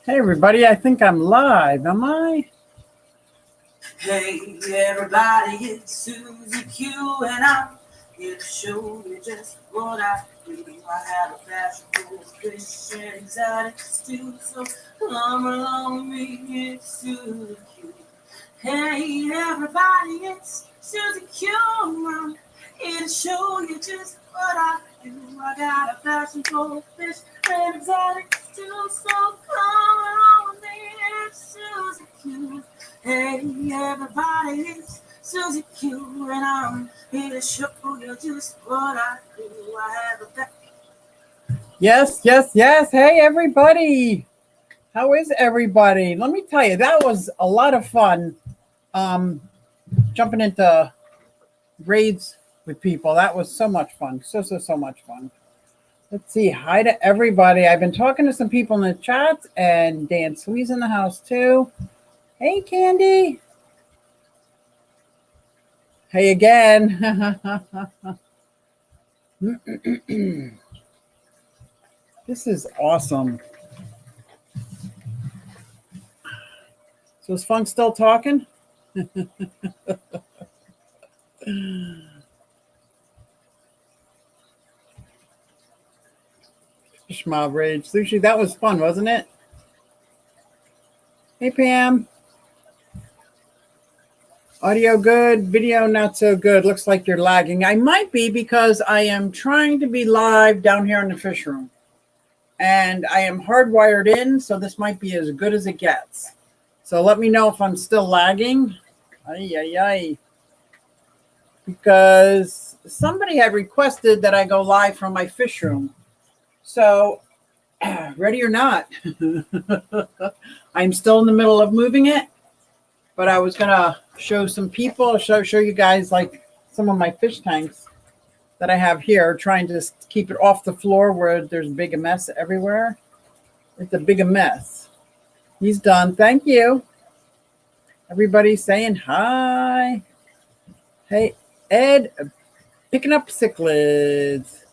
Hey everybody, I think I'm live, am I? Hey everybody, it's Suzy Q and I'm here to show you just what I do. I have a passion for fish and exotic stew, so come along with me, it's Suzy Q. Hey everybody, it's Suzy Q. I'm here to show you just what I do. I got a passion for fish and exotic stew, so come along with me, it's Suzy Q. Hey everybody, it's Suzy Q and I'm here to show you just what I do. I have a back. Yes. Hey everybody. How is everybody? Let me tell you, that was a lot of fun. Jumping into raids with people. That was so much fun. So much fun. Let's see. Hi to everybody. I've been talking to some people in the chat, and Dan Swee's in the house too. Hey Candy. Hey again. This is awesome. So is Funk still talking? Fish Mob Rage. Sushi, that was fun, wasn't it? Hey Pam. Audio good, video not so good. Looks like you're lagging. I might be because I am trying to be live down here in the fish room. And I am hardwired in, so this might be as good as it gets. So let me know if I'm still lagging. Ay. Because somebody had requested that I go live from my fish room. So, ready or not, I'm still in the middle of moving it. But I was going to show some people, show you guys like some of my fish tanks that I have here, trying to keep it off the floor where there's a big mess everywhere. It's a big mess. He's done. Thank you. Everybody's saying hi. Hey, Ed, picking up cichlids.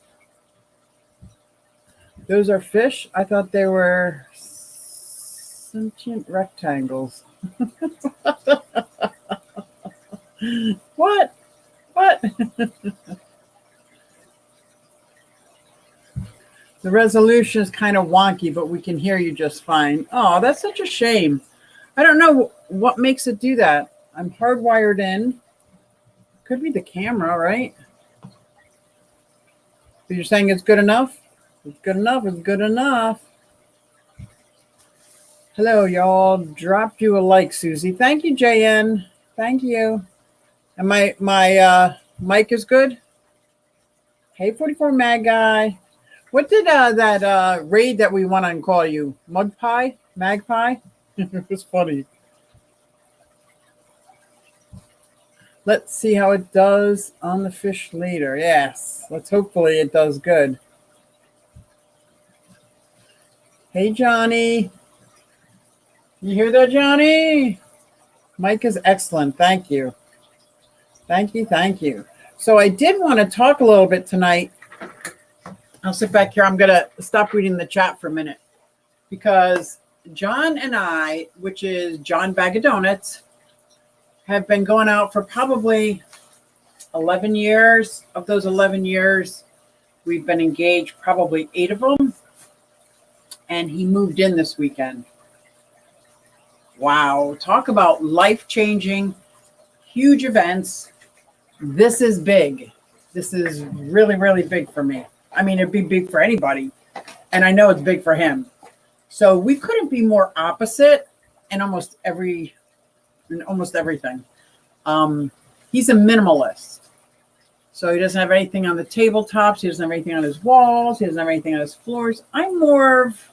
Those are fish? I thought they were sentient rectangles. What? The resolution is kind of wonky, but we can hear you just fine. Oh, that's such a shame. I don't know what makes it do that. I'm hardwired in. Could be the camera, right? So you're saying it's good enough? It's good enough. Hello, y'all. Dropped you a like, Susie. Thank you, JN. Thank you. And my mic is good? Hey, 44 Mag Guy. What did that raid that we went on call you? Magpie? It was funny. Let's see how it does on the fish later. Yes, hopefully it does good. Hey, Johnny. You hear that, Johnny? Mike is excellent. Thank you. Thank you. So I did want to talk a little bit tonight. I'll sit back here. I'm going to stop reading the chat for a minute because John and I, which is John Bagga Donuts, have been going out for probably 11 years. Of those 11 years, we've been engaged probably 8 of them. And he moved in this weekend. Wow. Talk about life-changing, huge events. This is big. This is really, really big for me. I mean, it'd be big for anybody. And I know it's big for him. So we couldn't be more opposite in almost everything. He's a minimalist. So he doesn't have anything on the tabletops. He doesn't have anything on his walls. He doesn't have anything on his floors. I'm more of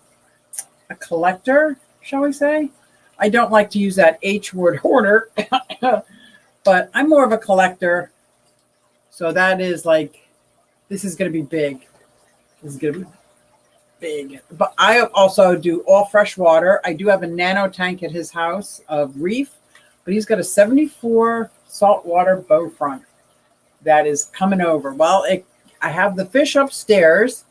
a collector, shall we say. I don't like to use that H word, hoarder, but I'm more of a collector. So that is like, this is going to be big. But I also do all fresh water. I do have a nano tank at his house of reef, but he's got a 74 saltwater bow front that is coming over. Well, I have the fish upstairs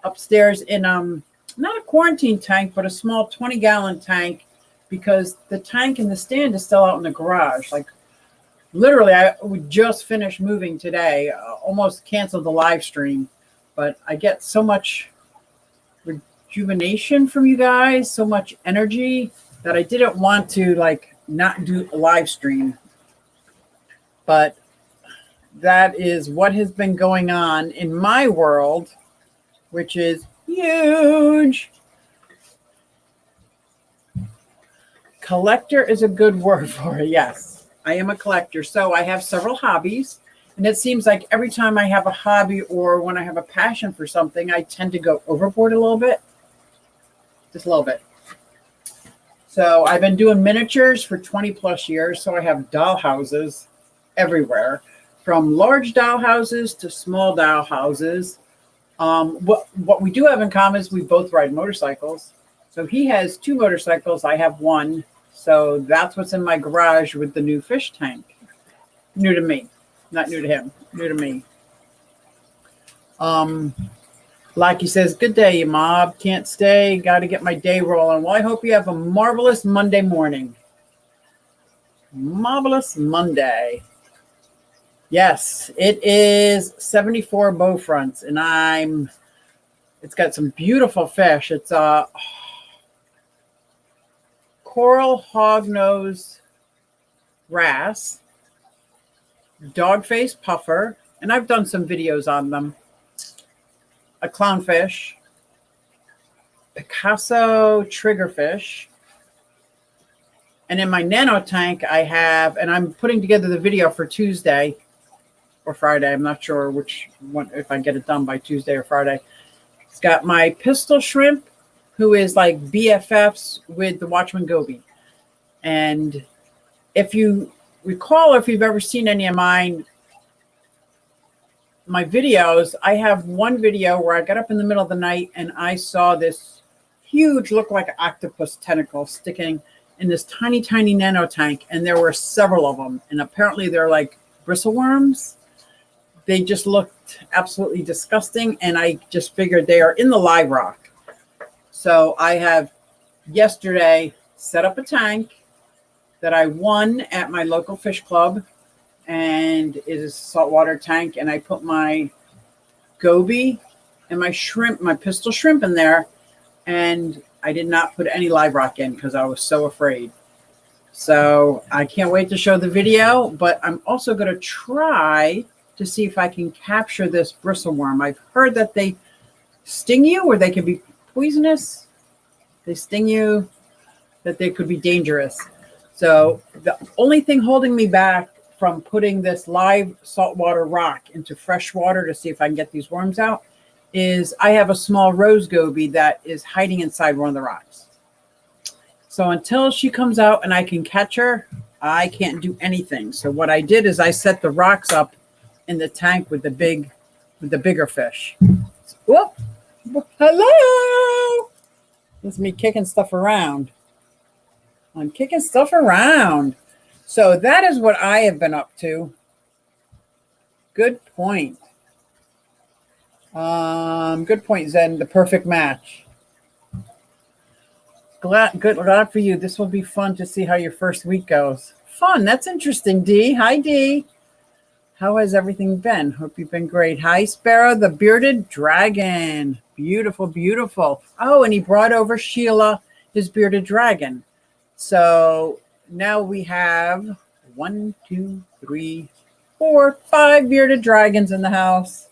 in not a quarantine tank, but a small 20-gallon tank, because the tank and the stand is still out in the garage. Like literally, I would just finish moving today, almost canceled the live stream, but I get so much rejuvenation from you guys, so much energy, that I didn't want to like not do a live stream. But that is what has been going on in my world, which is huge. Collector is a good word for it. Yes, I am a collector. So I have several hobbies. And it seems like every time I have a hobby or when I have a passion for something, I tend to go overboard a little bit. Just a little bit. So I've been doing miniatures for 20 plus years. So I have doll houses everywhere, from large doll houses to small doll houses. What we do have in common is we both ride motorcycles. So he has 2 motorcycles. I have 1. So that's what's in my garage with the new fish tank. New to me. Not new to him. New to me. Like he says, good day, you mob. Can't stay. Got to get my day rolling. Well, I hope you have a marvelous Monday morning. Marvelous Monday. Yes, it is 74 bow fronts, and it's got some beautiful fish. It's a coral hognose wrasse, dogface puffer, and I've done some videos on them. A clownfish, Picasso triggerfish, and in my nano tank I have, and I'm putting together the video for Tuesday or Friday. I'm not sure which one, if I get it done by Tuesday or Friday. It's got my pistol shrimp, who is like BFFs with the Watchman goby. And if you recall, if you've ever seen any of my videos, I have one video where I got up in the middle of the night and I saw this huge, look like an octopus tentacle sticking in this tiny, tiny nano tank. And there were several of them. And apparently they're like bristleworms. They just looked absolutely disgusting. And I just figured they are in the live rock. So I have yesterday set up a tank that I won at my local fish club. And it is a saltwater tank, and I put my goby and my shrimp, my pistol shrimp in there, and I did not put any live rock in because I was so afraid. So I can't wait to show the video, but I'm also going to try to see if I can capture this bristleworm. I've heard that they sting you, or they can be poisonous. They sting you, that they could be dangerous. So the only thing holding me back from putting this live saltwater rock into fresh water to see if I can get these worms out is I have a small rose goby that is hiding inside one of the rocks. So until she comes out and I can catch her, I can't do anything. So what I did is I set the rocks up in the tank with the bigger fish. Whoop! Hello! This is me kicking stuff around. I'm kicking stuff around. So that is what I have been up to. Good point. Good point, Zen. The perfect match. Glad for you. This will be fun to see how your first week goes. Fun. That's interesting, Dee. Hi, Dee. How has everything been? Hope you've been great. Hi, Sparrow, the bearded dragon. Beautiful, beautiful. Oh, and he brought over Sheila, his bearded dragon. So now we have 1, 2, 3, 4, 5 bearded dragons in the house.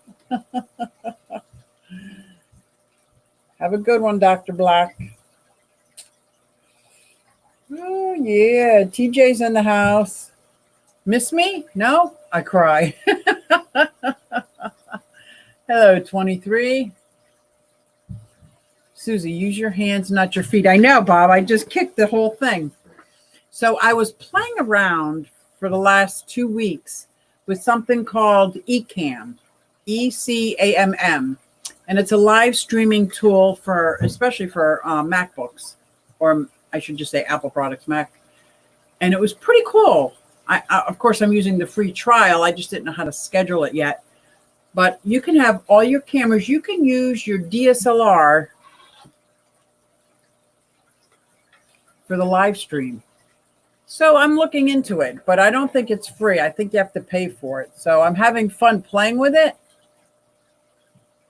Have a good one, Dr. Black. Oh, yeah. TJ's in the house. Miss me? No? I cry. Hello, 23. Suzy, use your hands, not your feet. I know, Bob. I just kicked the whole thing. So I was playing around for the last 2 weeks with something called eCam, ECAMM. And it's a live streaming tool for, especially for MacBooks, or I should just say Apple products, Mac. And it was pretty cool. Of course, I'm using the free trial. I just didn't know how to schedule it yet. But you can have all your cameras. You can use your DSLR for the live stream. So I'm looking into it, but I don't think it's free. I think you have to pay for it. So I'm having fun playing with it,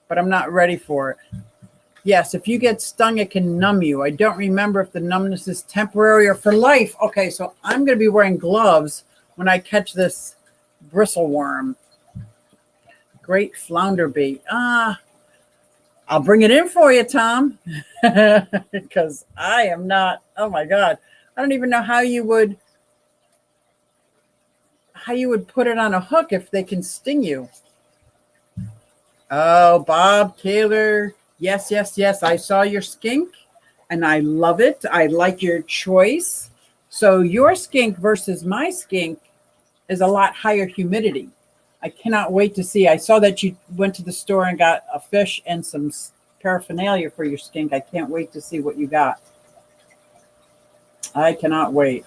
but I'm not ready for it. Yes, if you get stung, it can numb you. I don't remember if the numbness is temporary or for life. Okay, so I'm going to be wearing gloves when I catch this bristle worm. Great flounder bait. I'll bring it in for you, Tom, because I am not. Oh my God, I don't even know how you would put it on a hook if they can sting you. Oh, Bob Taylor. Yes, yes, yes. I saw your skink and I love it. I like your choice. So your skink versus my skink is a lot higher humidity. I cannot wait to see. I saw that you went to the store and got a fish and some paraphernalia for your skink. I can't wait to see what you got. I cannot wait.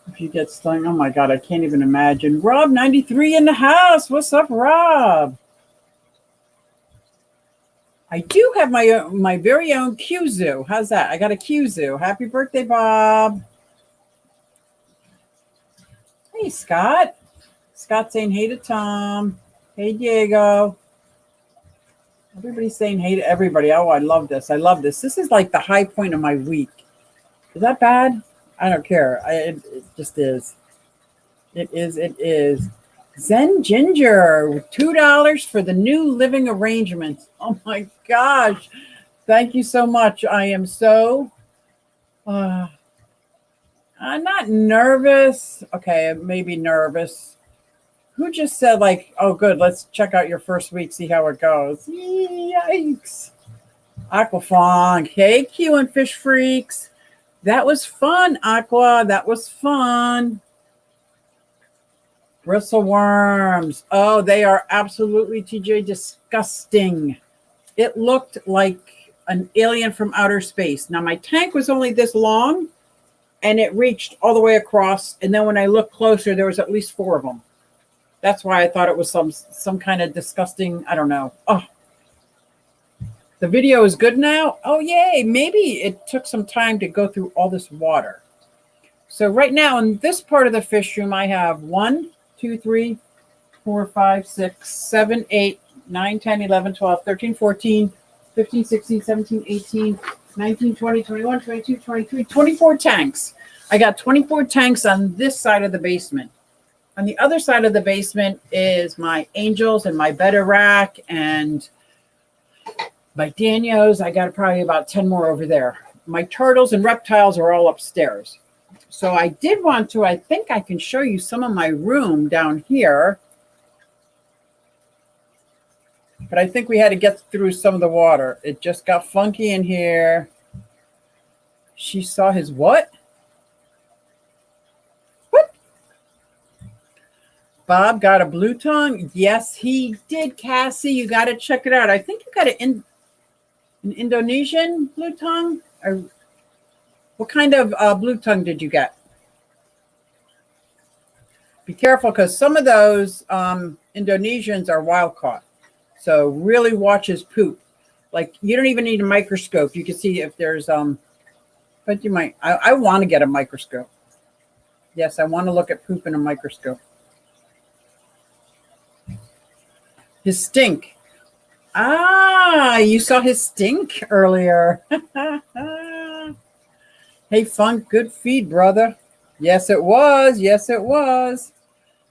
If you get stung, oh my God, I can't even imagine. Rob 93 in the house. What's up, Rob? I do have my very own Q-Zoo. How's that? I got a Q-Zoo. Happy birthday, Bob. Hey, Scott. Scott saying hey to Tom. Hey, Diego. Everybody's saying hey to everybody. Oh, I love this. I love this. This is like the high point of my week. Is that bad? I don't care. It just is. It is. It is. Zen Ginger, $2 for the new living arrangements. Oh my gosh. Thank you so much. I am so, I'm not nervous. Okay, maybe nervous. Who just said like, oh good, let's check out your first week, see how it goes. Yikes. Aquafong. Hey, Q and Fish Freaks. That was fun, Aqua. That was fun. Bristle worms. Oh, they are absolutely, TJ, disgusting. It looked like an alien from outer space. Now, my tank was only this long, and it reached all the way across. And then when I looked closer, there was at least 4 of them. That's why I thought it was some kind of disgusting, I don't know. Oh, the video is good now? Oh, yay. Maybe it took some time to go through all this water. So right now in this part of the fish room, I have 1, 2, 3, 4, 5, 6, 7, 8, 9, 10, 11, 12, 13, 14, 15, 16, 17, 18, 19, 20, 21, 22, 23, 24 tanks. I got 24 tanks on this side of the basement. On the other side of the basement is my angels and my betta rack and my Danios. I got probably about 10 more over there. My turtles and reptiles are all upstairs. So I did want to, I think I can show you some of my room down here. But I think we had to get through some of the water. It just got funky in here. She saw his what? What? Bob got a blue tongue? Yes, he did, Cassie. You got to check it out. I think you got an Indonesian blue tongue? Or what kind of blue tongue did you get? Be careful because some of those Indonesians are wild caught. So really watch his poop. Like you don't even need a microscope. You can see if there's, but you might, I want to get a microscope. Yes, I want to look at poop in a microscope. His stink. Ah, you saw his stink earlier. Hey, Funk, good feed, brother. Yes, it was. Yes, it was.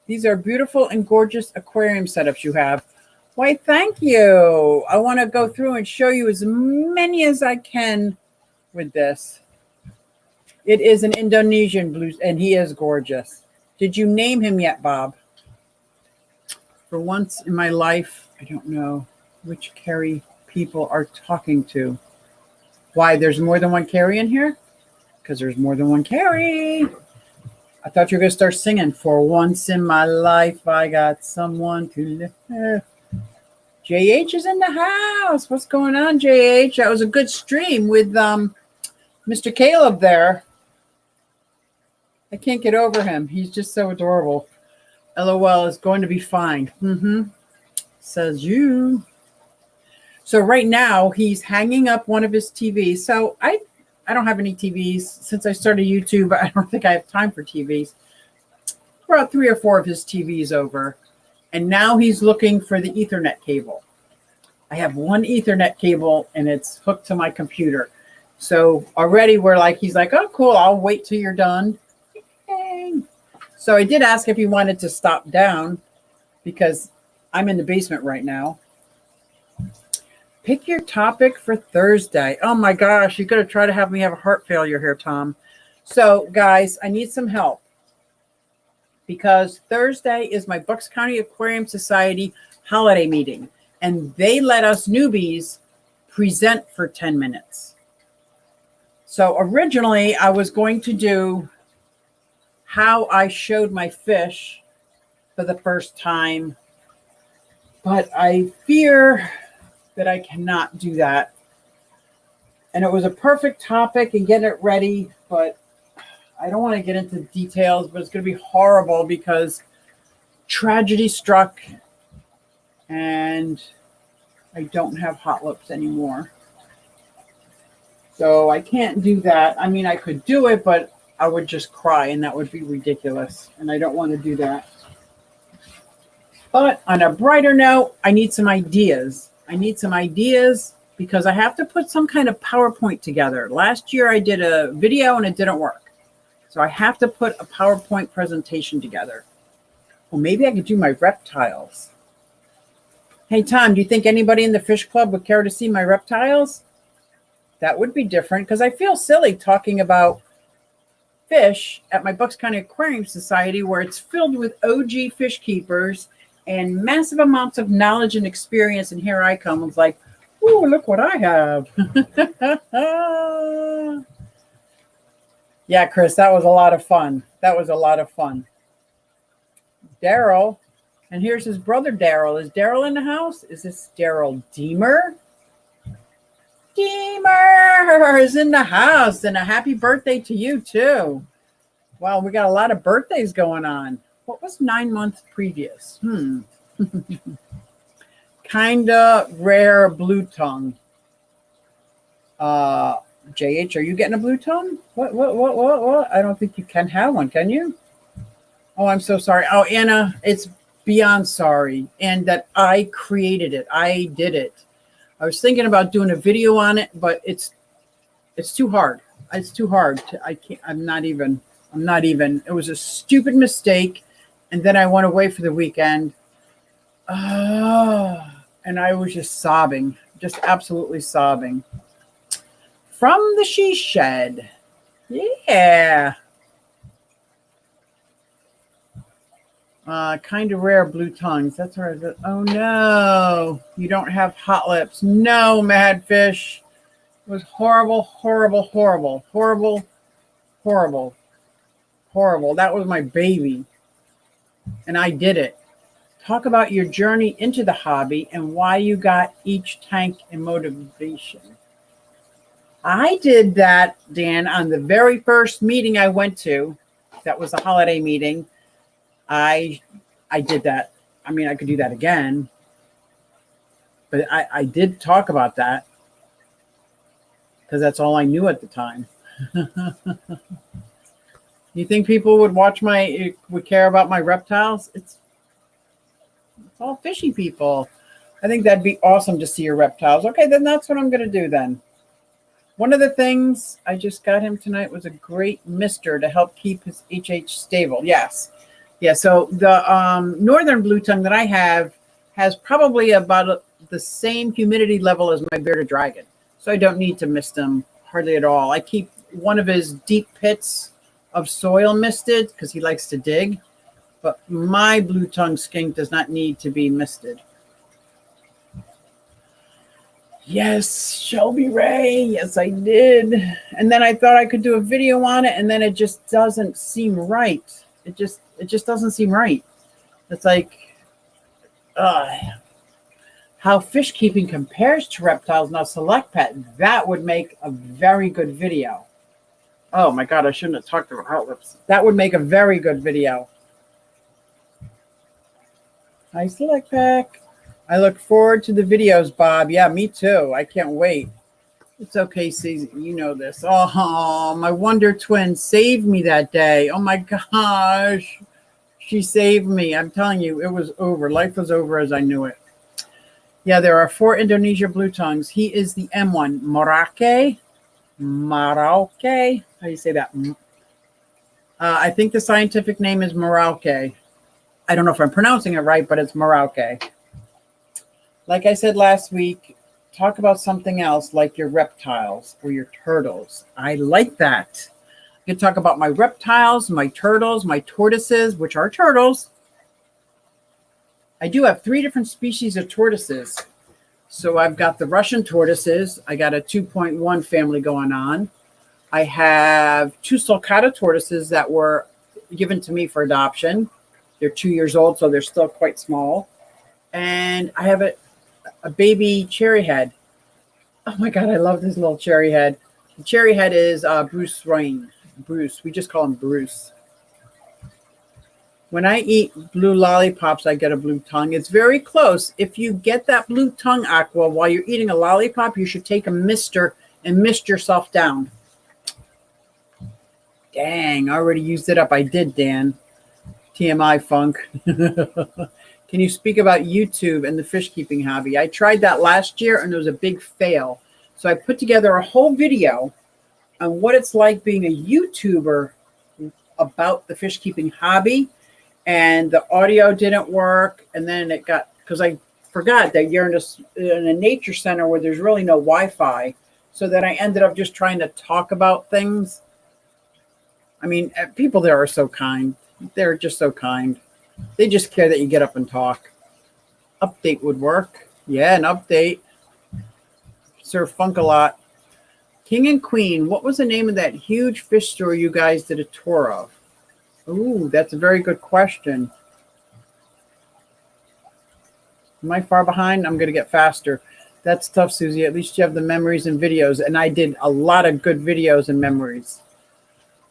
These are beautiful and gorgeous aquarium setups you have. Why, thank you. I want to go through and show you as many as I can with this. It is an Indonesian blue, and he is gorgeous. Did you name him yet, Bob? For once in my life, I don't know which Carrie people are talking to. Why, there's more than one Carrie in here? Because there's more than one Carrie. I thought you were going to start singing. For once in my life, I got someone to live. JH is in the house. What's going on, JH? That was a good stream with Mr. Caleb there. I can't get over him. He's just so adorable. LOL is going to be fine. Says you. So right now, he's hanging up one of his TVs. So I don't have any TVs. Since I started YouTube, I don't think I have time for TVs. Brought 3 or 4 of his TVs over, and now he's looking for the Ethernet cable. I have one Ethernet cable, and it's hooked to my computer. So already he's like, oh, cool, I'll wait till you're done. Yay. So I did ask if he wanted to stop down because I'm in the basement right now. Pick your topic for Thursday. Oh my gosh, you're going to try to have me have a heart failure here, Tom. So guys, I need some help because Thursday is my Bucks County Aquarium Society holiday meeting, and they let us newbies present for 10 minutes. So originally I was going to do how I showed my fish for the first time, but I fear that I cannot do that. And it was a perfect topic and get it ready, but I don't want to get into details, but it's going to be horrible because tragedy struck and I don't have hot lips anymore. So I can't do that. I mean, I could do it, but I would just cry and that would be ridiculous. And I don't want to do that. But on a brighter note, I need some ideas. Because I have to put some kind of PowerPoint together. Last year I did a video and it didn't work. So I have to put a PowerPoint presentation together. Well, maybe I could do my reptiles. Hey, Tom, do you think anybody in the fish club would care to see my reptiles? That would be different because I feel silly talking about fish at my Bucks County Aquarium Society where it's filled with OG fish keepers and massive amounts of knowledge and experience. And here I come. I was like, oh, look what I have. Yeah, Chris, that was a lot of fun. Daryl, and here's his brother Daryl. Is Daryl in the house? Is this Daryl Deemer? Deemer is in the house, and a happy birthday to you too. Wow, we got a lot of birthdays going on. What was 9 months previous? Kinda rare blue tongue. JH, are you getting a blue tongue? What? I don't think you can have one, can you? Oh, I'm so sorry. Oh, Anna, it's beyond sorry. And that I created it. I did it. I was thinking about doing a video on it, but it's too hard. It's too hard. I'm not even. It was a stupid mistake. And then I went away for the weekend. And I was just sobbing, just absolutely sobbing. From the she shed. Yeah. Kind of rare blue tongues. That's where I said, oh no, you don't have hot lips. No, Madfish. It was horrible. That was my baby. And I did it. Talk about your journey into the hobby and why you got each tank and motivation. I did that, Dan, on the very first meeting I went to. That was the holiday meeting. I did that. I mean, I could do that again. But I did talk about that because that's all I knew at the time. You think people would care about my reptiles? It's all fishy people. I think that'd be awesome to see your reptiles. Okay, then that's what I'm going to do then. One of the things I just got him tonight was a great mister to help keep his HH stable. Yes. Yeah, so the northern blue tongue that I have has probably about the same humidity level as my bearded dragon. So I don't need to mist him hardly at all. I keep one of his deep pits of soil misted because he likes to dig. But my blue tongue skink does not need to be misted. Yes, Shelby Ray. Yes, I did. And then I thought I could do a video on it, and then it just doesn't seem right. It just doesn't seem right. It's like how fish keeping compares to reptiles. Now, Select Pet, that would make a very good video. Oh my God, I shouldn't have talked about hot lips. That would make a very good video. Hi, Select Pack. I look forward to the videos, Bob. Yeah, me too. I can't wait. It's okay, Suzy. You know this. Oh, my Wonder Twin saved me that day. Oh my gosh. She saved me. I'm telling you, it was over. Life was over as I knew it. Yeah, there are 4 Indonesia blue tongues. He is the M1. Merauke. Merauke. How do you say that? I think the scientific name is Merauke. I don't know if I'm pronouncing it right, but it's Merauke. Like I said last week, talk about something else like your reptiles or your turtles. I like that. I can talk about my reptiles, my turtles, my tortoises, which are turtles. I do have 3 different species of tortoises. So I've got the Russian tortoises. I got a 2.1 family going on. I have 2 sulcata tortoises that were given to me for adoption. They're 2 years old, so they're still quite small. And I have a baby cherry head. Oh my God, I love this little cherry head. The cherry head is Bruce Rain. Bruce, we just call him Bruce. When I eat blue lollipops, I get a blue tongue. It's very close. If you get that blue tongue, Aqua, while you're eating a lollipop, you should take a mister and mist yourself down. Dang, I already used it up. I did, Dan. TMI funk. Can you speak about YouTube and the fish keeping hobby? I tried that last year and it was a big fail. So I put together a whole video on what it's like being a YouTuber about the fish keeping hobby. And the audio didn't work. And then it got, because I forgot that you're in a nature center where there's really no Wi-Fi. So then I ended up just trying to talk about things. I mean, people there are so kind. They're just so kind. They just care that you get up and talk. Update would work. Yeah, an update. Sir Funk-a-Lot. King and Queen, what was the name of that huge fish store you guys did a tour of? Ooh, that's a very good question. Am I far behind? I'm going to get faster. That's tough, Suzy. At least you have the memories and videos. And I did a lot of good videos and memories.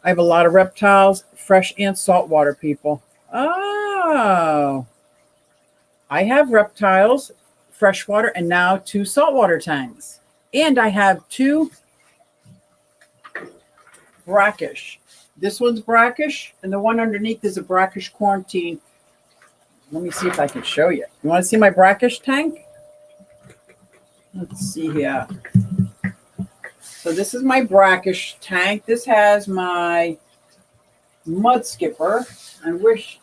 I have a lot of reptiles, fresh and saltwater people. Oh. I have reptiles, freshwater, and now 2 saltwater tanks. And I have 2 brackish. This one's brackish, and the one underneath is a brackish quarantine. Let me see if I can show you. You want to see my brackish tank? Let's see here. So this is my brackish tank. This has my mud skipper. I wish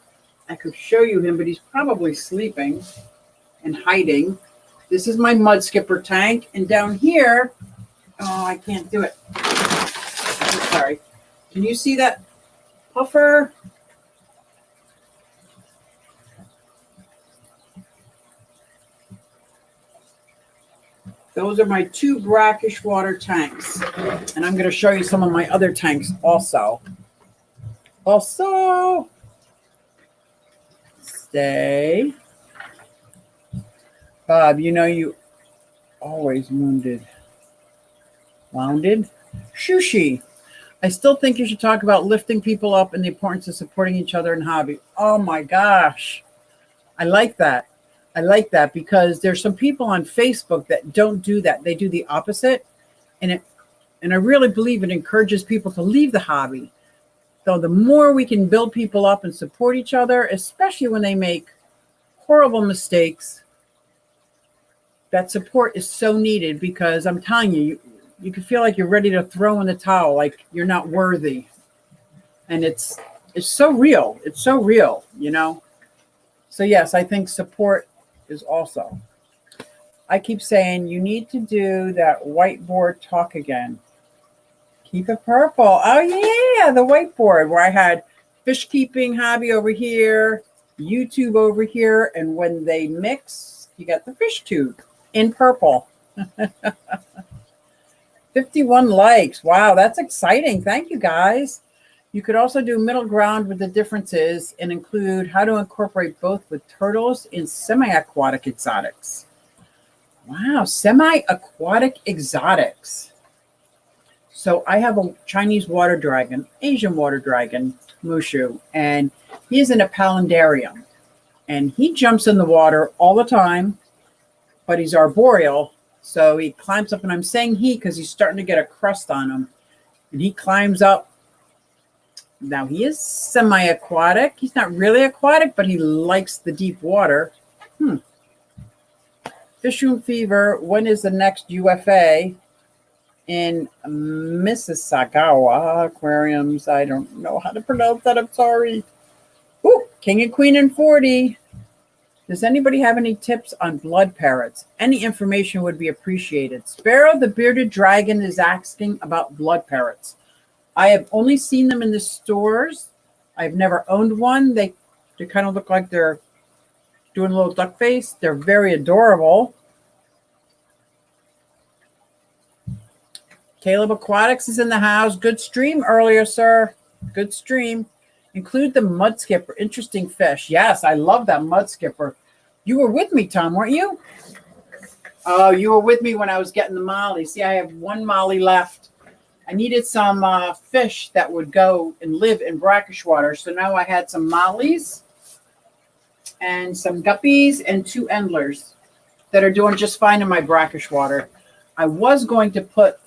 I could show you him, but he's probably sleeping and hiding. This is my mud skipper tank. And down here, oh, I can't do it. I'm sorry. Can you see that puffer? Those are my 2 brackish water tanks. And I'm going to show you some of my other tanks also. Stay. Bob, you know you always wounded. Wounded? Shushi. I still think you should talk about lifting people up and the importance of supporting each other in hobby. Oh my gosh. I like that. I like that because there's some people on Facebook that don't do that. They do the opposite. And I really believe it encourages people to leave the hobby. So the more we can build people up and support each other, especially when they make horrible mistakes, that support is so needed because I'm telling you, you can feel like you're ready to throw in the towel, like you're not worthy. And it's so real. It's so real, you know? So yes, I think support is also. I keep saying you need to do that whiteboard talk again. Keep it purple. Oh yeah, the whiteboard where I had fish keeping hobby over here, YouTube over here, and when they mix, you got the fish tube in purple. 51 likes. Wow, that's exciting. Thank you, guys. You could also do middle ground with the differences and include how to incorporate both with turtles and semi-aquatic exotics. Wow, semi-aquatic exotics. So I have a Chinese water dragon, Asian water dragon, Mushu, and he's in a palindarium. And he jumps in the water all the time, but he's arboreal. So he climbs up, and I'm saying he because he's starting to get a crust on him. And he climbs up. Now, he is semi-aquatic. He's not really aquatic, but he likes the deep water. Fish room fever. When is the next UFA in Mississauga aquariums? I don't know how to pronounce that. I'm sorry. Ooh, King and Queen and 40. Does anybody have any tips on blood parrots? Any information would be appreciated. Sparrow the Bearded Dragon is asking about blood parrots. I have only seen them in the stores. I've never owned one. They kind of look like they're doing a little duck face. They're very adorable. Caleb Aquatics is in the house. Good stream earlier, sir. Good stream. Include the mud skipper. Interesting fish. Yes, I love that mud skipper. You were with me, Tom, weren't you? Oh, you were with me when I was getting the molly. See, I have one molly left. I needed some fish that would go and live in brackish water. So now I had some mollies and some guppies and 2 endlers that are doing just fine in my brackish water. I was going to put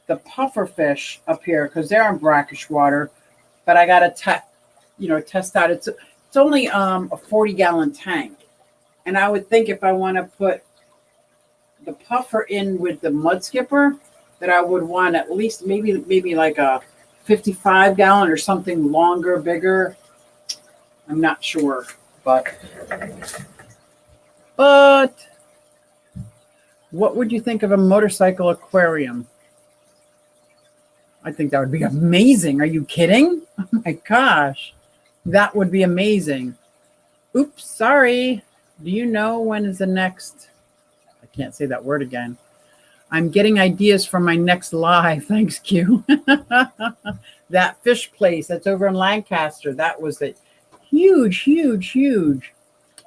the puffer fish up here because they're in brackish water, but I got to test out. It's only a 40-gallon tank. And I would think if I want to put the puffer in with the mud skipper, that I would want at least maybe like a 55-gallon or something longer, bigger. I'm not sure, but what would you think of a motorcycle aquarium? I think that would be amazing. Are you kidding? Oh my gosh, that would be amazing. Oops, sorry. Do you know when is the next? I can't say that word again. I'm getting ideas for my next live. Thanks, Q. That fish place that's over in Lancaster. That was a huge.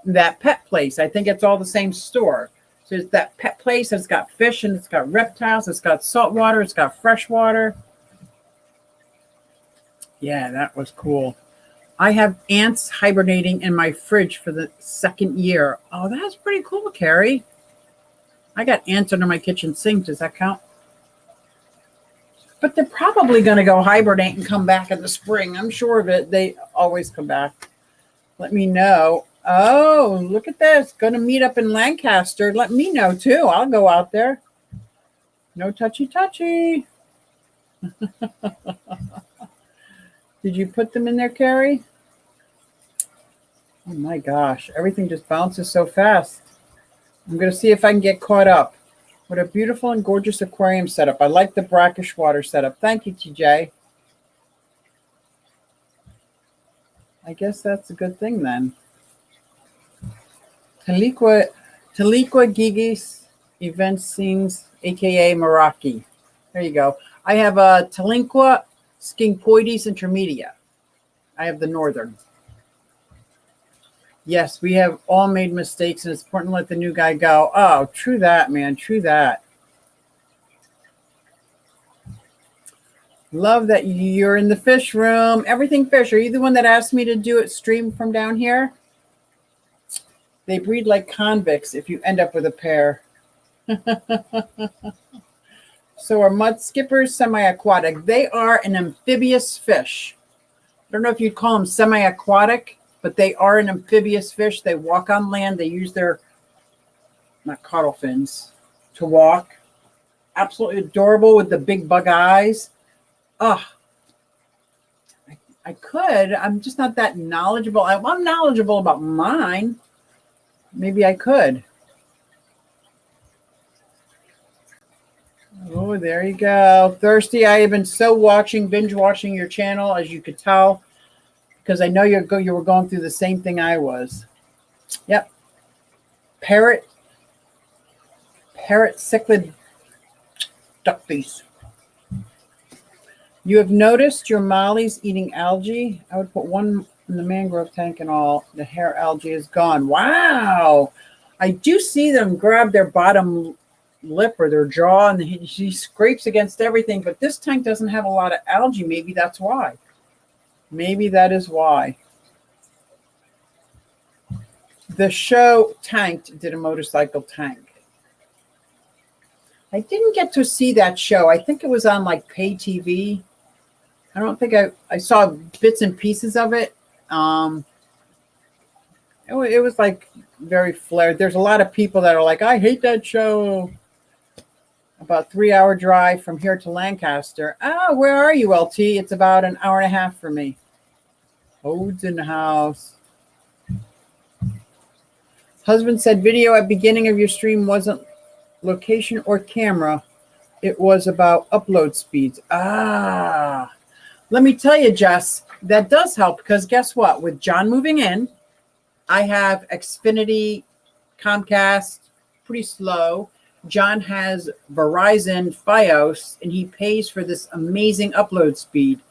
That pet place. I think it's all the same store. So it's that pet place that's got fish and it's got reptiles. It's got saltwater. It's got freshwater. Yeah, that was cool. I have ants hibernating in my fridge for the 2nd year. Oh, that's pretty cool, Carrie. I got ants under my kitchen sink. Does that count? But they're probably going to go hibernate and come back in the spring. I'm sure of it. They always come back. Let me know. Oh, look at this. Going to meet up in Lancaster. Let me know, too. I'll go out there. No touchy. Did you put them in there, Carrie? Oh, my gosh. Everything just bounces so fast. I'm going to see if I can get caught up. What a beautiful and gorgeous aquarium setup. I like the brackish water setup. Thank you, TJ. I guess that's a good thing then. Taliqua Gigis Event Scenes, a.k.a. Meraki. There you go. I have a Taliqua Skinkoides Intermedia. I have the northern. Yes, we have all made mistakes, and it's important to let the new guy go. Oh, true that, man. True that. Love that you're in the fish room. Everything fish. Are you the one that asked me to do it stream from down here? They breed like convicts if you end up with a pair. So are mud skippers semi-aquatic? They are an amphibious fish. I don't know if you'd call them semi-aquatic, but they are an amphibious fish. They walk on land. They use their, not caudal fins, to walk. Absolutely adorable with the big bug eyes. Oh, I could. I'm just not that knowledgeable. I'm knowledgeable about mine. Maybe I could. Oh, there you go. Thirsty. I have been binge watching your channel, as you could tell, because I know you were going through the same thing I was. Yep. Parrot cichlid duckbies. You have noticed your mollies eating algae? I would put one in the mangrove tank and all. The hair algae is gone. Wow. I do see them grab their bottom lip or their jaw, and he scrapes against everything, but this tank doesn't have a lot of algae. Maybe that's why. Maybe that is why. The show Tanked did a motorcycle tank. I didn't get to see that show. I think it was on like pay TV. I don't think I saw bits and pieces of it. It was like very flared. There's a lot of people that are like, I hate that show. About 3-hour drive from here to Lancaster. Oh, where are you, LT? It's about an hour and a half for me. Hode's in the house. Husband said video at beginning of your stream wasn't location or camera. It was about upload speeds. Ah, let me tell you, Jess, that does help because guess what? With John moving in, I have Xfinity, Comcast, pretty slow. John has Verizon Fios, and he pays for this amazing upload speed.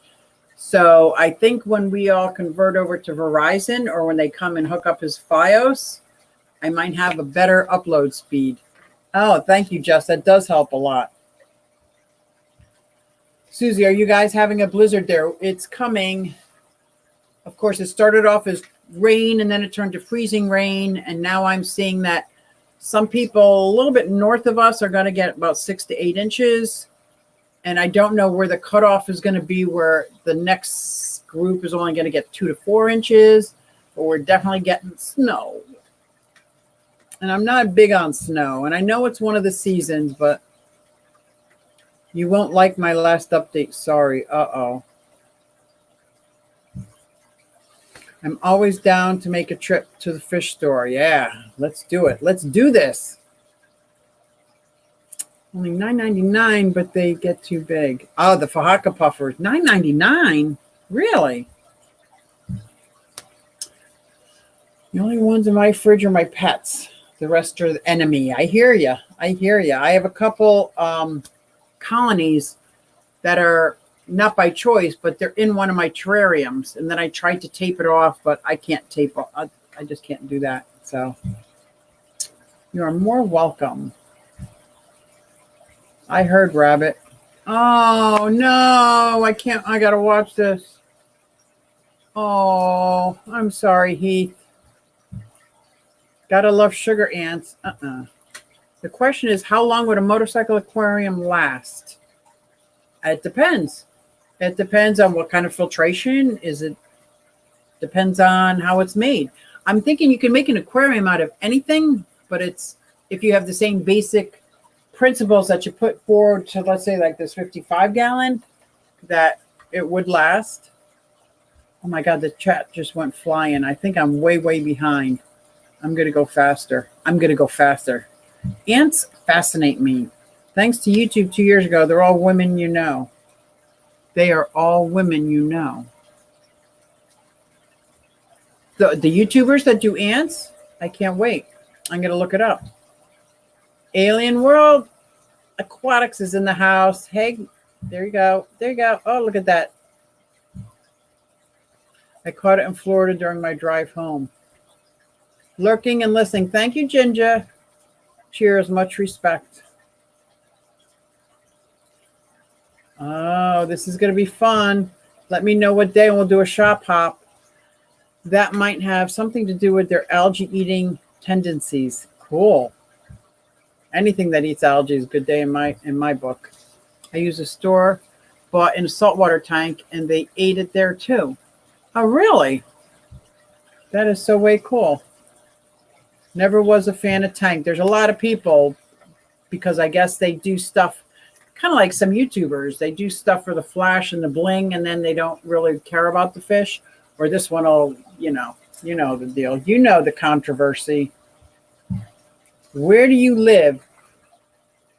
So I think when we all convert over to Verizon or when they come and hook up his Fios, I might have a better upload speed. Oh, thank you, Jess. That does help a lot. Suzy, are you guys having a blizzard there? It's coming. Of course, it started off as rain, and then it turned to freezing rain. And now I'm seeing that some people a little bit north of us are going to get about 6 to 8 inches. And I don't know where the cutoff is going to be, where the next group is only going to get 2 to 4 inches. But we're definitely getting snow. And I'm not big on snow. And I know it's one of the seasons, but you won't like my last update. Sorry. Uh-oh. I'm always down to make a trip to the fish store. Yeah, let's do it. Let's do this. Only $9.99, but they get too big. Oh, the Fajaka puffers. $9.99? Really? The only ones in my fridge are my pets. The rest are the enemy. I hear you. I hear you. I have a couple colonies that are not by choice, but they're in one of my terrariums. And then I tried to tape it off, but I can't tape off. I just can't do that. So you are more welcome. I heard Rabbit. Oh, no, I can't. I got to watch this. Oh, I'm sorry, Heath. Gotta love sugar ants. The question is, how long would a motorcycle aquarium last? It depends. It depends on what kind of filtration. Depends on how it's made. I'm thinking you can make an aquarium out of anything, but it's if you have the same basic principles that you put forward to, let's say, like this 55-gallon, that it would last. Oh my God, the chat just went flying. I think I'm way, way behind. I'm going to go faster. Ants fascinate me. Thanks to YouTube 2 years ago, they're all women you know. They are all women you know. The YouTubers that do ants, I can't wait. I'm going to look it up. Alien World Aquatics is in the house. Hey, there you go. There you go. Oh, look at that. I caught it in Florida during my drive home. Lurking and listening. Thank you, Ginger. Cheers. Much respect. Oh, this is going to be fun. Let me know what day and we'll do a shop hop. That might have something to do with their algae eating tendencies. Cool. Anything that eats algae is a good day in my book. I use a store bought in a saltwater tank and they ate it there too. Oh, really? That is so way cool. Never was a fan of tank. There's a lot of people because I guess they do stuff kind of like some YouTubers. They do stuff for the flash and the bling, and then they don't really care about the fish. Or this one will, you know the deal. You know the controversy. Where do you live?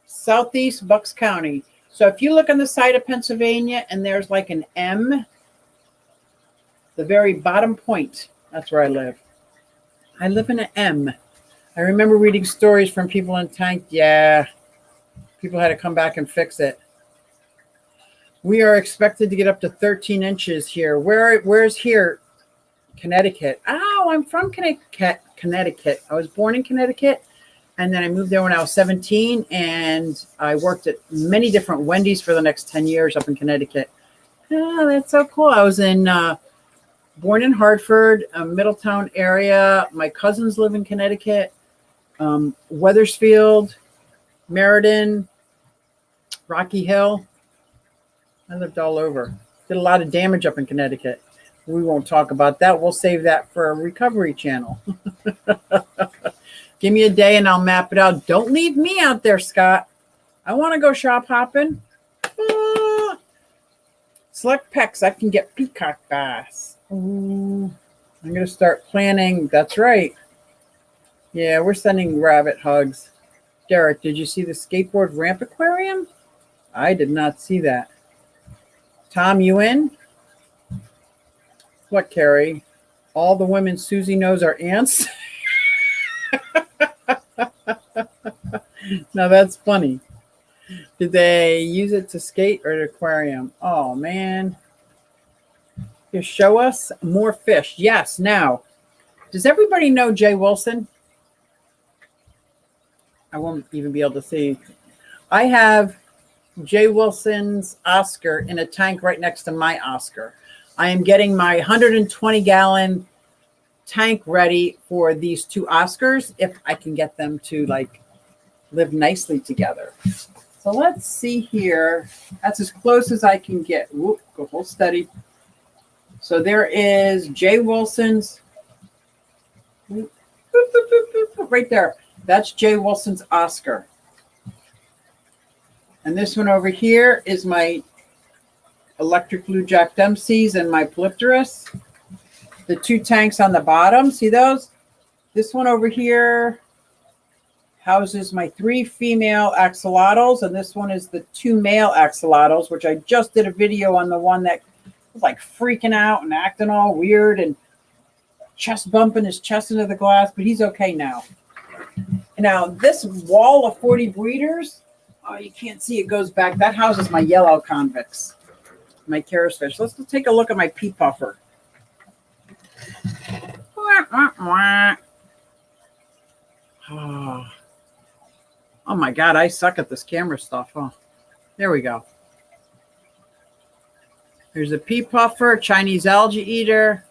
Southeast Bucks County. So if you look on the side of Pennsylvania and there's like an M, the very bottom point, that's where I live. I live in an M. I remember reading stories from people in tank. Yeah. People had to come back and fix it. We are expected to get up to 13 inches here. Where's here? Connecticut. Oh, I'm from Connecticut. I was born in Connecticut, and then I moved there when I was 17, and I worked at many different Wendy's for the next 10 years up in Connecticut. Oh, that's so cool. I was born in Hartford, Middletown area. My cousins live in Connecticut, Wethersfield, Meriden, Rocky Hill. I lived all over. Did a lot of damage up in Connecticut. We won't talk about that. We'll save that for a recovery channel. Give me a day and I'll map it out. Don't leave me out there, Scott. I want to go shop hopping. Select pecks. I can get peacock bass. Ooh, I'm going to start planning. That's right. Yeah, we're sending rabbit hugs. Derek, did you see the skateboard ramp aquarium? I did not see that. Tom, you in? What, Carrie? All the women Suzy knows are ants? Now that's funny. Did they use it to skate or an aquarium? Oh, man. Here, show us more fish. Yes, now. Does everybody know Jay Wilson? I won't even be able to see. I have Jay Wilson's Oscar in a tank right next to my Oscar. I am getting my 120-gallon tank ready for these two Oscars if I can get them to like live nicely together. So let's see here. That's as close as I can get. Whoop, go hold steady. So there is Jay Wilson's right there. That's Jay Wilson's Oscar. And this one over here is my electric blue Jack Dempsey's and my Polypterus. The two tanks on the bottom, see those? This one over here houses my 3 female axolotls, and this one is the 2 male axolotls, which I just did a video on the one that was like freaking out and acting all weird and chest bumping his chest into the glass, but he's okay now. Now, this wall of 40 breeders, oh, you can't see, it goes back. That houses my yellow convicts, my Keras fish. Let's take a look at my pea puffer. Oh my God, I suck at this camera stuff, huh? There we go. There's a pea puffer, Chinese algae eater.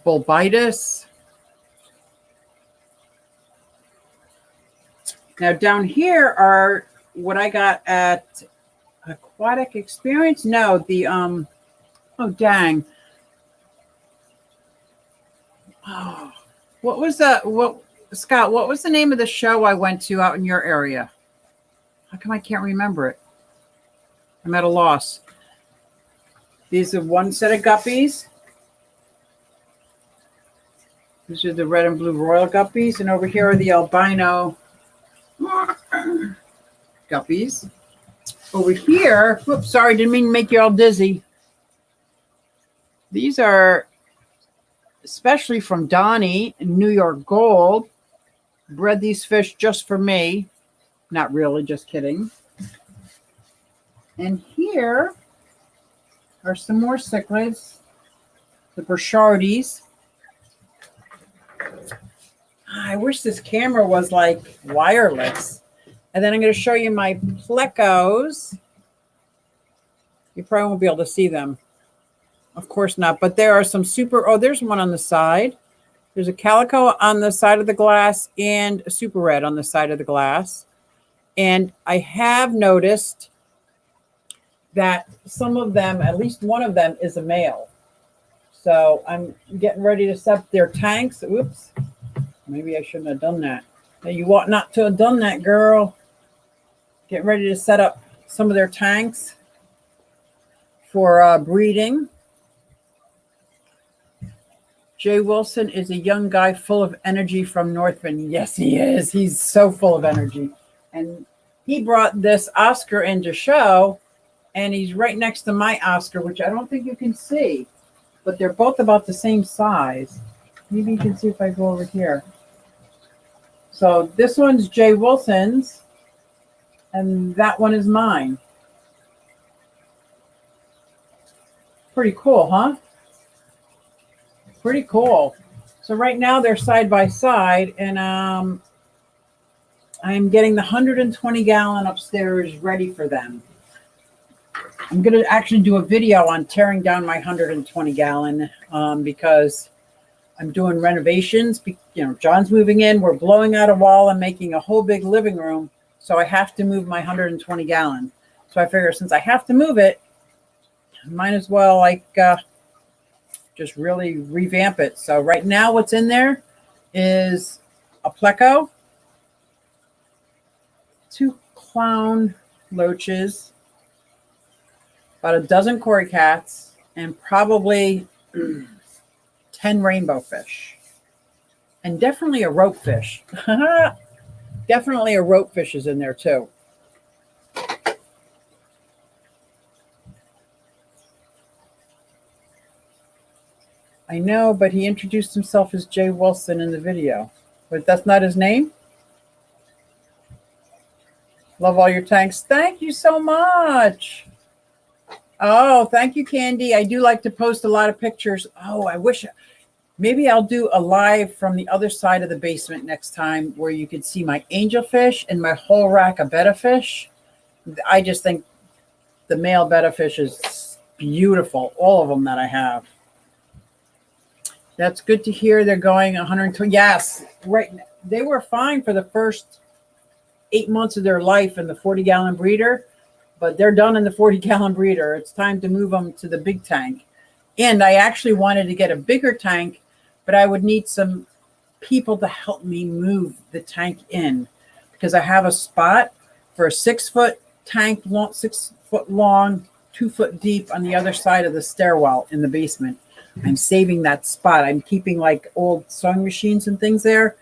Bulbitis. Now down here are what I got at Aquatic Experience. No, the oh dang. Oh, what was that? What, Scott? What was the name of the show I went to out in your area? How come I can't remember it? I'm at a loss. These are one set of guppies. These are the red and blue royal guppies, and over here are the albino guppies. Over here, whoops, sorry, didn't mean to make you all dizzy. These are especially from Donnie, New York Gold. Bred these fish just for me. Not really, just kidding. And here are some more cichlids, the Burchardies. I wish this camera was like wireless. And then I'm going to show you my plecos. You probably won't be able to see them. Of course not. But there are some super, oh, there's one on the side. There's a calico on the side of the glass and a super red on the side of the glass. And I have noticed that some of them, at least one of them, is a male. So I'm getting ready to set their tanks. Whoops. Maybe I shouldn't have done that. Now, you ought not to have done that, girl. Get ready to set up some of their tanks for breeding. Jay Wilson is a young guy full of energy from Northman. Yes, he is. He's so full of energy. And he brought this Oscar into show, and he's right next to my Oscar, which I don't think you can see, but they're both about the same size. Maybe you can see if I go over here. So this one's Jay Wilson's, and that one is mine. Pretty cool, huh? Pretty cool. So right now they're side by side, and I'm getting the 120-gallon upstairs ready for them. I'm going to actually do a video on tearing down my 120-gallon because I'm doing renovations. John's moving in. We're blowing out a wall and making a whole big living room. So I have to move my 120 gallon. So I figure since I have to move it, might as well just really revamp it. So right now what's in there is a pleco, 2 clown loaches, about a dozen cory cats, and probably 10 rainbow fish. And definitely a rope fish. Definitely a rope fish is in there too. I know, but he introduced himself as Jay Wilson in the video. But that's not his name? Love all your tanks. Thank you so much. Oh, thank you, Candy. I do like to post a lot of pictures. Oh, I wish maybe I'll do a live from the other side of the basement next time where you can see my angelfish and my whole rack of betta fish. I just think the male betta fish is beautiful. All of them that I have. That's good to hear. They're going 120. Yes, right. They were fine for the first 8 months of their life in the 40-gallon breeder, but they're done in the 40-gallon breeder. It's time to move them to the big tank. And I actually wanted to get a bigger tank, but I would need some people to help me move the tank in because I have a spot for a 6-foot tank, 6 foot long, 2 foot deep on the other side of the stairwell in the basement. I'm saving that spot. I'm keeping like old sewing machines and things there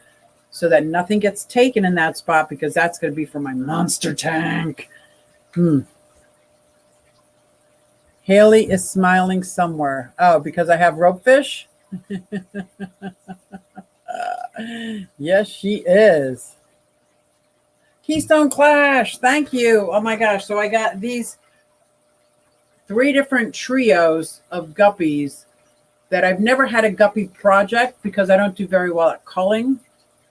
so that nothing gets taken in that spot because that's going to be for my monster tank. Haley is smiling somewhere. Oh, because I have rope fish? Yes, she is. Keystone Clash. Thank you. Oh my gosh. So I got these 3 different trios of guppies that I've never had a guppy project because I don't do very well at culling,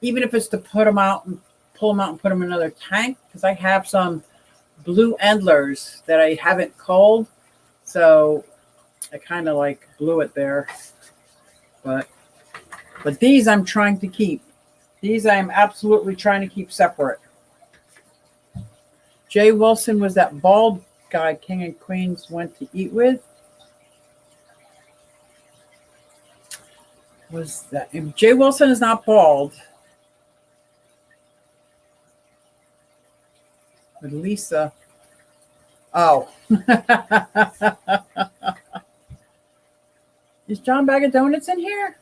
even if it's to put them out and pull them out and put them in another tank, because I have some blue endlers that I haven't culled. So I kind of like blew it there. But these I'm trying to keep. These I am absolutely trying to keep separate. Jay Wilson was that bald guy King and Queens went to eat with. Was that Jay Wilson is not bald. With Lisa. Oh. Is John Bagga Donuts in here?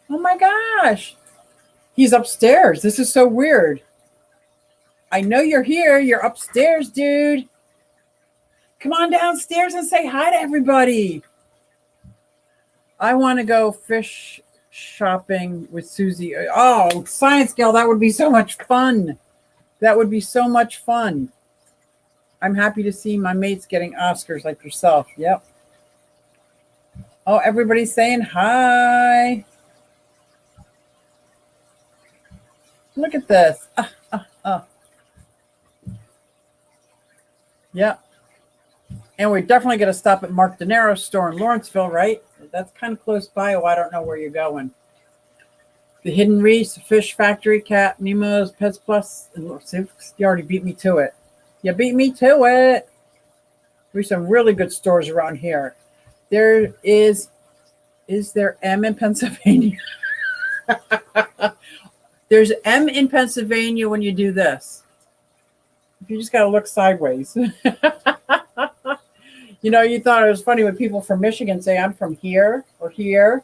Oh my gosh. He's upstairs. This is so weird. I know you're here. You're upstairs, dude. Come on downstairs and say hi to everybody. I want to go fish shopping with Suzy. Oh, Science Gal, that would be so much fun. That would be so much fun. I'm happy to see my mates getting Oscars like yourself. Yep. Oh, everybody's saying hi. Look at this. Yep. And we're definitely going to stop at Mark De Niro's store in Lawrenceville, right? That's kind of close by. Oh, I don't know where you're going. The Hidden Reefs, the Fish Factory, Cat, Nemo's, Pets Plus. You already beat me to it. You beat me to it. There's some really good stores around here. There is there M in Pennsylvania? There's M in Pennsylvania when you do this. You just got to look sideways. You know, you thought it was funny when people from Michigan say I'm from here or here.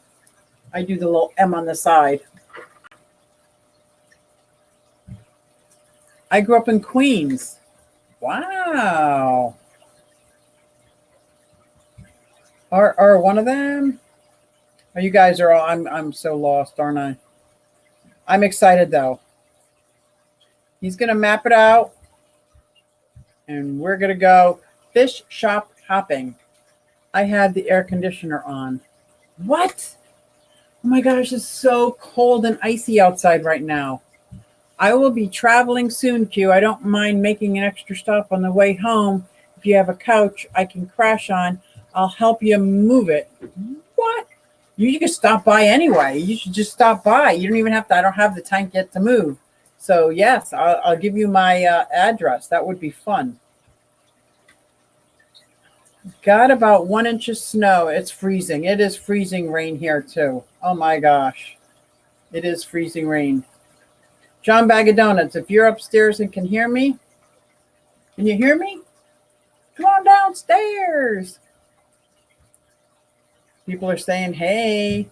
I do the little M on the side. I grew up in Queens. Wow. Are one of them? Oh, you guys are all, I'm so lost, aren't I? I'm excited though. He's going to map it out. And we're going to go fish shop hopping. I had the air conditioner on. What? Oh my gosh, it's so cold and icy outside right now. I will be traveling soon, Q. I don't mind making an extra stop on the way home. If you have a couch I can crash on, I'll help you move it. What? You can stop by anyway. You should just stop by. You don't even have to. I don't have the tank yet to move. So yes, I'll give you my address. That would be fun. Got about 1 inch of snow. It's freezing. It is freezing rain here too. Oh my gosh. It is freezing rain. John Bagga Donuts, if you're upstairs and can hear me, can you hear me? Come on downstairs. People are saying, hey,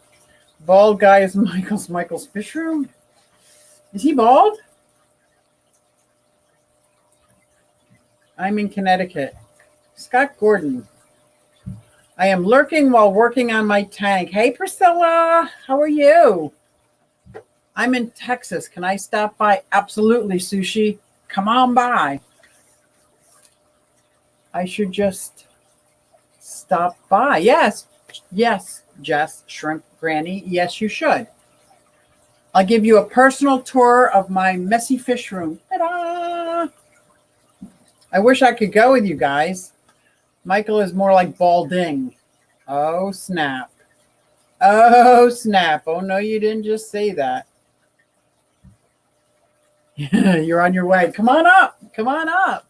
bald guy is Michael's fish room. Is he bald? I'm in Connecticut. Scott Gordon. I am lurking while working on my tank. Hey, Priscilla, how are you? I'm in Texas. Can I stop by? Absolutely, Sushi. Come on by. I should just stop by. Yes, Jess, Shrimp Granny. Yes, you should. I'll give you a personal tour of my messy fish room. Ta-da! I wish I could go with you guys. Michael is more like balding. Oh, snap. Oh, snap. Oh, no, you didn't just say that. You're on your way. Come on up. Come on up.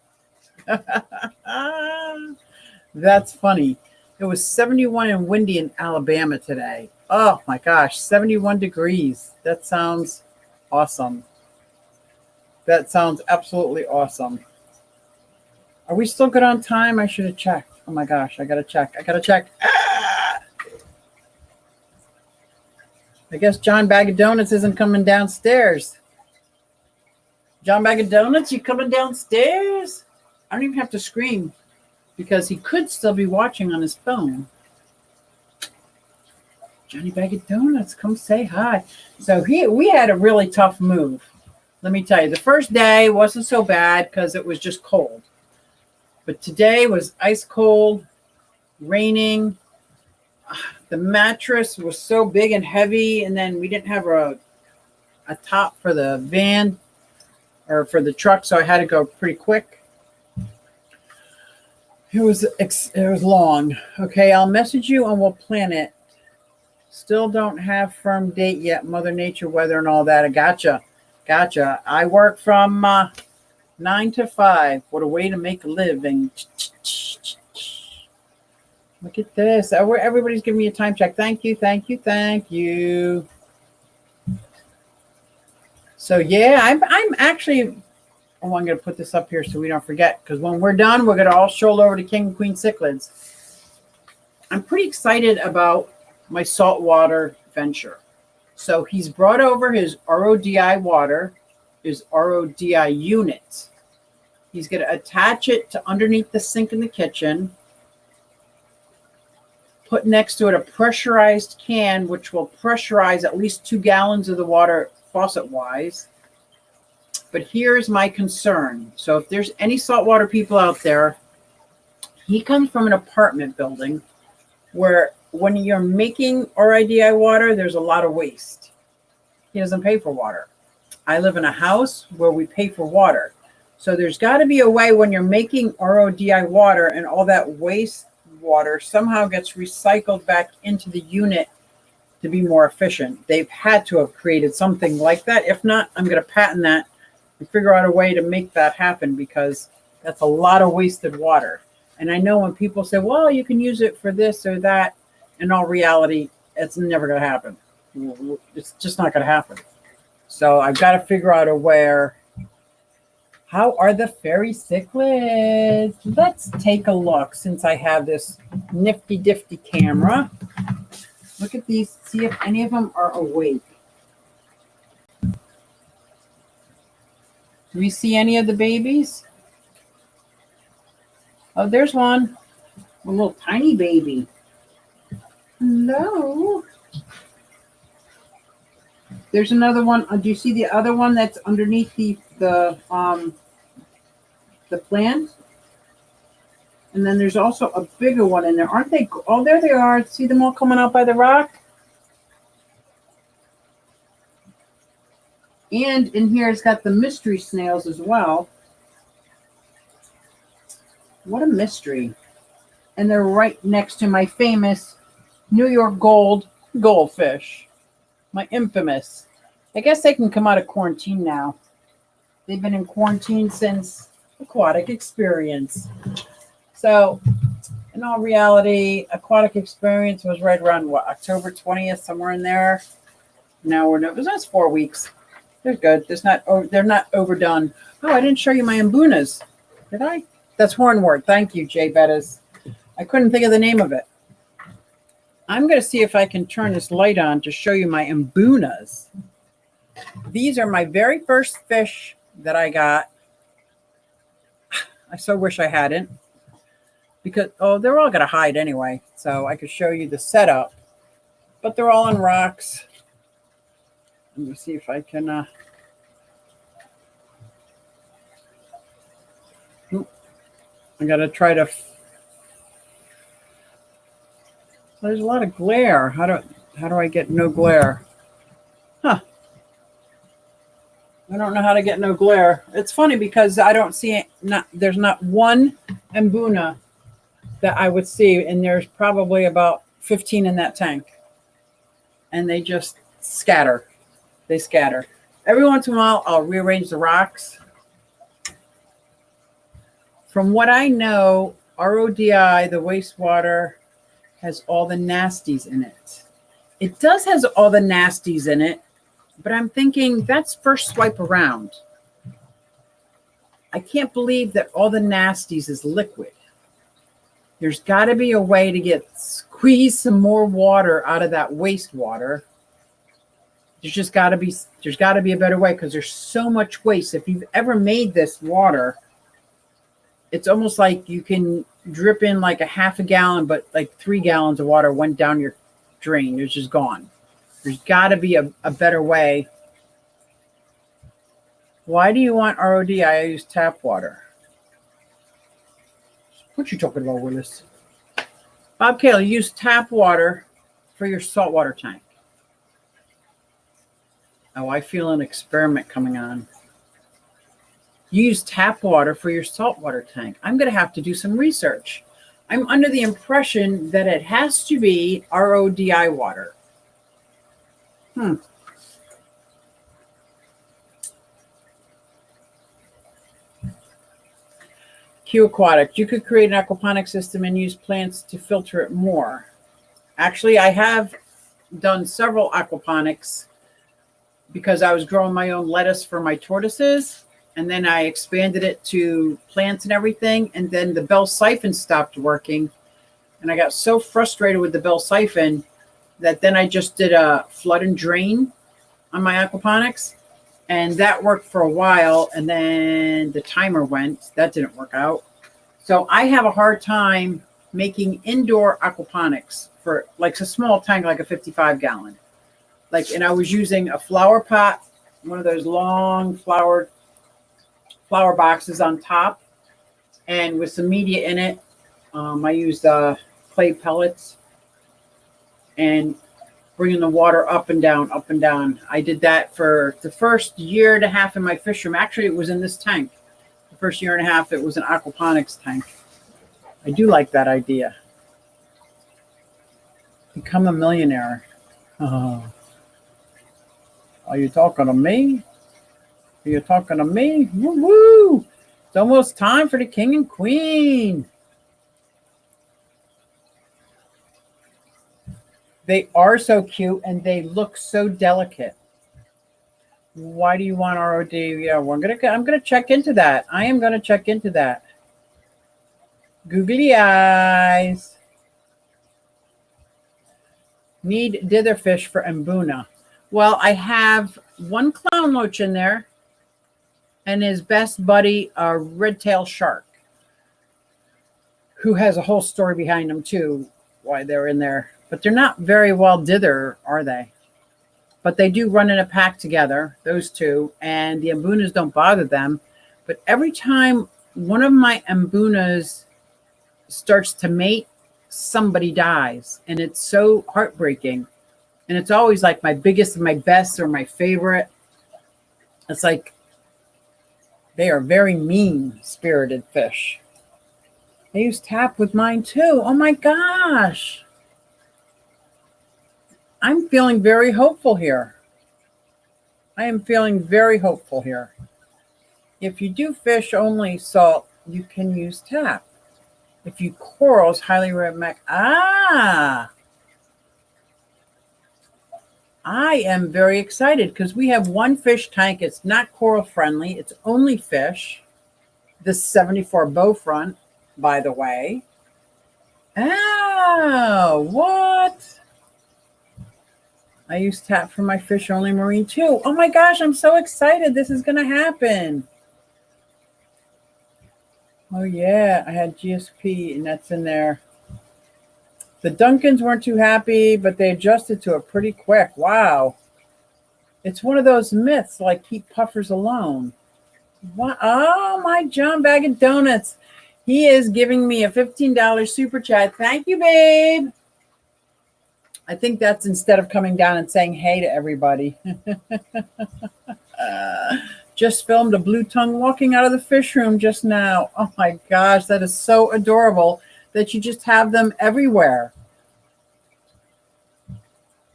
That's funny. It was 71 and windy in Alabama today. Oh my gosh, 71 degrees. That sounds awesome. That sounds absolutely awesome. Are we still good on time? I should have checked. Oh my gosh, I gotta check. Ah! I guess John Bagga Donuts isn't coming downstairs. John Bagga Donuts, you coming downstairs? I don't even have to scream because he could still be watching on his phone. Johnny Bagga Donuts, come say hi. So we had a really tough move. Let me tell you, the first day wasn't so bad because it was just cold. But today was ice cold, raining. The mattress was so big and heavy, and then we didn't have a top for the van or for the truck, so I had to go pretty quick. It was long. Okay, I'll message you and we'll plan it. Still don't have firm date yet. Mother Nature, weather, and all that. I gotcha. I work from 9 to 5. What a way to make a living. Look at this. Everybody's giving me a time check. Thank you. So yeah, I'm actually. Oh, I'm going to put this up here so we don't forget, because when we're done, we're going to all stroll over to King and Queen Cichlids. I'm pretty excited about my saltwater venture. So he's brought over his RODI water, his RODI unit. He's going to attach it to underneath the sink in the kitchen, put next to it a pressurized can, which will pressurize at least 2 gallons of the water faucet-wise. But here's my concern. So if there's any saltwater people out there, he comes from an apartment building where when you're making RIDI water, there's a lot of waste. He doesn't pay for water. I live in a house where we pay for water. So there's got to be a way when you're making RODI water and all that waste water somehow gets recycled back into the unit to be more efficient. They've had to have created something like that. If not, I'm going to patent that and figure out a way to make that happen, because that's a lot of wasted water. And I know when people say, well, you can use it for this or that, in all reality, it's never going to happen. It's just not going to happen. So I've got to figure out a way. How are the fairy cichlids? Let's take a look since I have this nifty camera. Look at these, see if any of them are awake. Do we see any of the babies? Oh, there's one. A little tiny baby. Hello. There's another one. Do you see the other one that's underneath the plant? And then there's also a bigger one in there. Aren't they? Oh, there they are. See them all coming out by the rock? And in here, it's got the mystery snails as well. What a mystery. And they're right next to my famous New York Gold goldfish, my infamous. I guess they can come out of quarantine now. They've been in quarantine since aquatic experience. So, in all reality, aquatic experience was right around what, October 20th, somewhere in there. No, it was just 4 weeks. They're good. They're not overdone. Oh, I didn't show you my mbunas. Did I? That's hornwort. Thank you, Jay Bettis. I couldn't think of the name of it. I'm going to see if I can turn this light on to show you my mbunas. These are my very first fish that I got. I so wish I hadn't. Because, they're all going to hide anyway. So I could show you the setup. But they're all on rocks. Let me see if I can... I got to try to... There's a lot of glare. How do I get no glare? Huh. I don't know how to get no glare. It's funny because I don't see there's not one mbuna that I would see, and there's probably about 15 in that tank. And they just scatter. They scatter. Every once in a while, I'll rearrange the rocks. From what I know, RODI, the wastewater, has all the nasties in it. It does has all the nasties in it, but I'm thinking that's first swipe around. I can't believe that all the nasties is liquid. There's got to be a way to squeeze some more water out of that wastewater. There's got to be a better way because there's so much waste. If you've ever made this water, it's almost like you can drip in like a half a gallon, but like 3 gallons of water went down your drain. It's just gone. There's got to be a better way. Why do you want ROD? I use tap water. What you talking about, Willis? Bob Kale, you use tap water for your saltwater tank. Oh, I feel an experiment coming on. You use tap water for your saltwater tank. I'm going to have to do some research. I'm under the impression that it has to be RODI water. Q Aquatic. You could create an aquaponic system and use plants to filter it more. Actually, I have done several aquaponics because I was growing my own lettuce for my tortoises. And then I expanded it to plants and everything. And then the Bell siphon stopped working. And I got so frustrated with the Bell siphon that then I just did a flood and drain on my aquaponics. And that worked for a while. And then the timer went. That didn't work out. So I have a hard time making indoor aquaponics for like a small tank, like a 55 gallon. And I was using a flower pot, one of those long flower boxes on top, and with some media in it. I used clay pellets and bringing the water up and down, up and down. I did that for the first year and a half in my fish room. Actually, it was in this tank. The first year and a half, it was an aquaponics tank. I do like that idea. Become a millionaire. Are you talking to me? Are you talking to me? Woo-woo! It's almost time for the king and queen. They are so cute and they look so delicate. Why do you want ROD? Yeah, I'm gonna check into that. I am gonna check into that. Googly eyes. Need ditherfish for mbuna. Well, I have one clown loach in there and his best buddy, a red-tailed shark, who has a whole story behind him too, why they're in there. But they're not very well dither, are they? But they do run in a pack together, those two, and the mbunas don't bother them. But every time one of my mbunas starts to mate, somebody dies. And it's so heartbreaking. And it's always like my biggest and my best or my favorite. It's like they are very mean-spirited fish. I use tap with mine too. Oh my gosh. I'm feeling very hopeful here. I am feeling very hopeful here. If you do fish only salt, you can use tap. If you corals, highly recommend. I am very excited because we have one fish tank. It's not coral friendly. It's only fish. This 74 bow front, by the way. Oh, what? I use tap for my fish only marine too. Oh my gosh, I'm so excited. This is going to happen. Oh yeah, I had GSP and that's in there. The Duncans weren't too happy, but they adjusted to it pretty quick. Wow. It's one of those myths like keep puffers alone. What? Oh, my John Bag of Donuts. He is giving me a $15 super chat. Thank you, babe. I think that's instead of coming down and saying hey to everybody. Just filmed a blue tongue walking out of the fish room just now. Oh my gosh, that is so adorable that you just have them everywhere.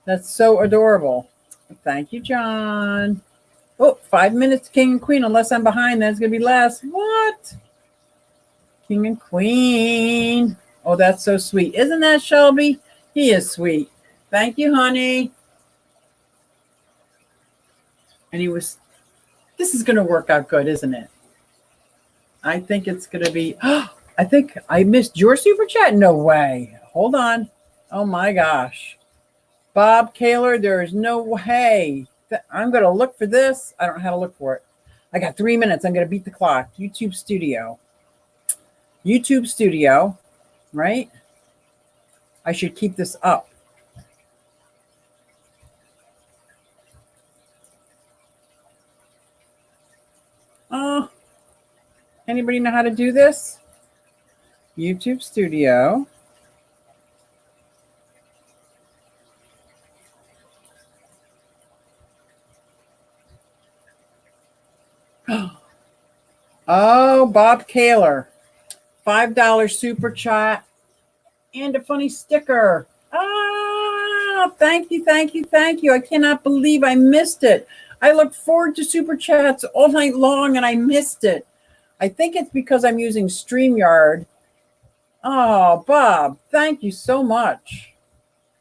That's so adorable. Thank you, John. Oh, 5 minutes, King and Queen. Unless I'm behind, then it's going to be less. What? King and Queen. Oh, that's so sweet. Isn't that Shelby? He is sweet. Thank you, honey. And this is going to work out good, isn't it? I think it's going to be, I think I missed your super chat. No way. Hold on. Oh my gosh. Bob Kaler, there is no way. I'm going to look for this. I don't know how to look for it. I got 3 minutes. I'm going to beat the clock. YouTube Studio, right? I should keep this up. Oh, anybody know how to do this? YouTube Studio. Oh, Bob Kaler. $5 super chat and a funny sticker. Thank you. I cannot believe I missed it. I look forward to super chats all night long and I missed it. I think it's because I'm using StreamYard. Oh, Bob, thank you so much.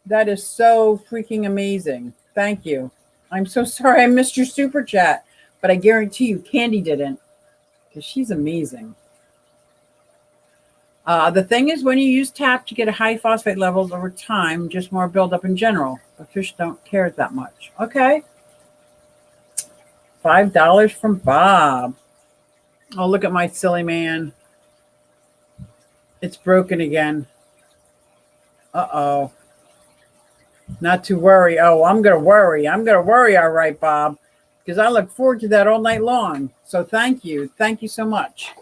That is so freaking amazing. Thank you. I'm so sorry I missed your super chat, but I guarantee you Candy didn't because she's amazing. The thing is, when you use tap to get a high phosphate levels over time, just more buildup in general. The fish don't care that much. Okay. $5 from Bob. Oh, look at my silly man. It's broken again. Uh-oh. Not to worry. Oh, I'm going to worry. All right, Bob, because I look forward to that all night long. So thank you. Thank you so much.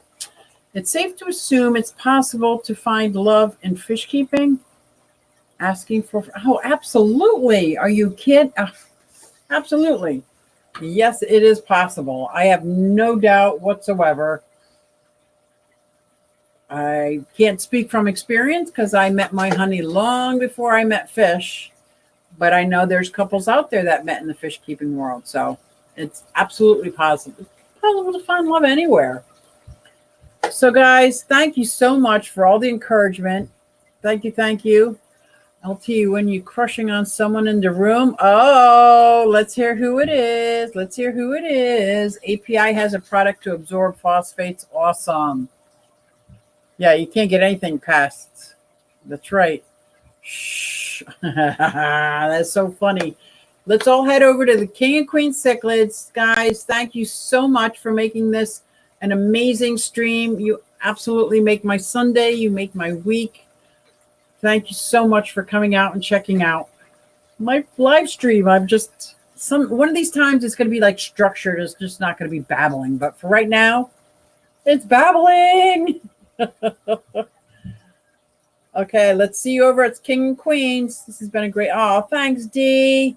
It's safe to assume it's possible to find love in fish keeping. Asking for, oh, absolutely. Are you kidding? Absolutely. Yes, it is possible. I have no doubt whatsoever. I can't speak from experience because I met my honey long before I met fish. But I know there's couples out there that met in the fish keeping world. So it's absolutely possible. It's possible to find love anywhere. So guys, thank you so much for all the encouragement. Thank you. LT, when you crushing on someone in the room, oh, let's hear who it is. API has a product to absorb phosphates. Awesome. Yeah, you can't get anything past. That's right. Shh. That's so funny. Let's all head over to the King and Queen Cichlids. Guys, thank you so much for making this an amazing stream. You absolutely make my Sunday. You make my week. Thank you so much for coming out and checking out my live stream. I'm just one of these times it's going to be like structured. It's just not going to be babbling. But for right now, it's babbling. Okay, let's see you over at King and Queens. This has been a great. Oh, thanks, D.